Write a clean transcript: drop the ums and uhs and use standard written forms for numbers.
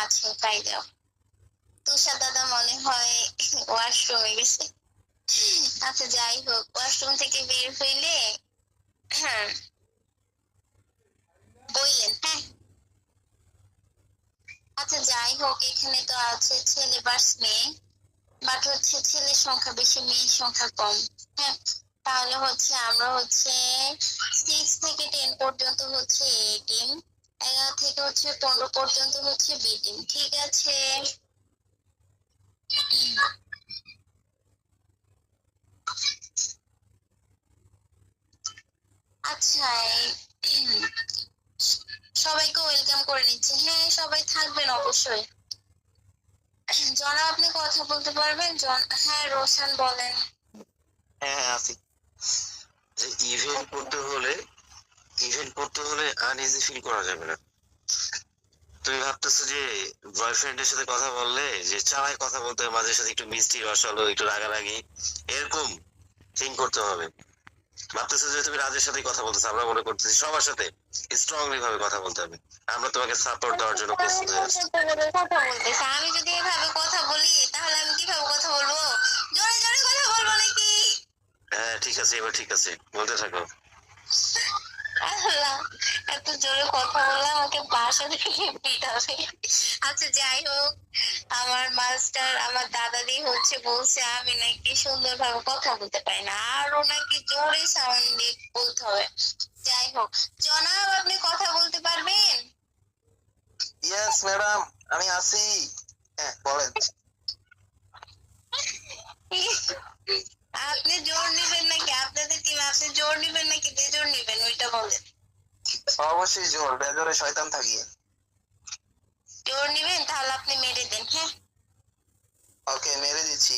আছে তাই দাও। তুষার দাদা মনে হয় ওয়াশরুমে গেছে। আচ্ছা যাই হোক, ওয়াশরুম থেকে বের হইলে হ্যাঁ বললেন। হ্যাঁ আচ্ছা যাই হোক, এখানে তো আছে ছেলে বাস মেয়ে, বাট হচ্ছে ছেলের সংখ্যা বেশি, মেয়ের সংখ্যা কম। হ্যাঁ, তাহলে হচ্ছে আমরা হচ্ছে 6 থেকে 10 পর্যন্ত হচ্ছে এ টিম, 11 থেকে হচ্ছে 15 পর্যন্ত হচ্ছে বি টিম। ঠিক আছে? আচ্ছা সবাইকে ওয়েলকাম করে নিচ্ছে। হ্যাঁ সবাই থাকবেন অবশ্যই। জনাব আপনি কথা বলতে পারবেন? হ্যাঁ রোশন বলেন। হ্যাঁ আছি। যে ইভেন্ট করতে হলে আনইজি ফিল করা যাবে না। তুমি ভাবতেছো যে বয়ফ্রেন্ডের সাথে কথা বললে যে চালায় কথা বলতে হবে, মাঝে সাথে একটু মিষ্টি রসালো, একটু রাগারাগি, এরকম থিঙ্ক করতে হবে। ভাবতেছো যে তুমি রাজের সাথে কথা বলতেছো, আমরা মনে করতেছি সবার সাথে স্ট্রংলি ভাবে কথা বলতে হবে। আমরা তোমাকে সাপোর্ট দেওয়ার জন্য প্রস্তুত হয়ে আছি। আমি যদি এভাবে কথা বলি তাহলে আমি কিভাবে কথা বলবো? জোরে জোরে কথা বলবো নাকি? হ্যাঁ ঠিক আছে, এবার ঠিক আছে, বলতে থাকো। আল্লাহ, এত জোরে কথা বলে আমাকে বাসা থেকে পিটাবে। আচ্ছা যাই হোক, আমার মাস্টার আমার দাদাদি হচ্ছে বলছে আমি নাকি সুন্দরভাবে কথা বলতে পারি না, আরো নাকি জোরে সাউন্ড দিয়ে বলতে হবে। যাই হোক, জনাব আপনি কথা বলতে পারবেন? ইয়েস ম্যাডাম, আমি আছি। হ্যাঁ বলেন। আপনি জোর নিবেন নাকি, আপনাদের টিম আপনি জোর নিবেন নাকি বেজোর নিবেন ওইটা বলেন। অবশ্যই জোর, বেজোরে শয়তান থাকি। জোর নিবেন তাহলে আপনি মেরে দেন। হ্যাঁ ওকে মেরে দিচ্ছি।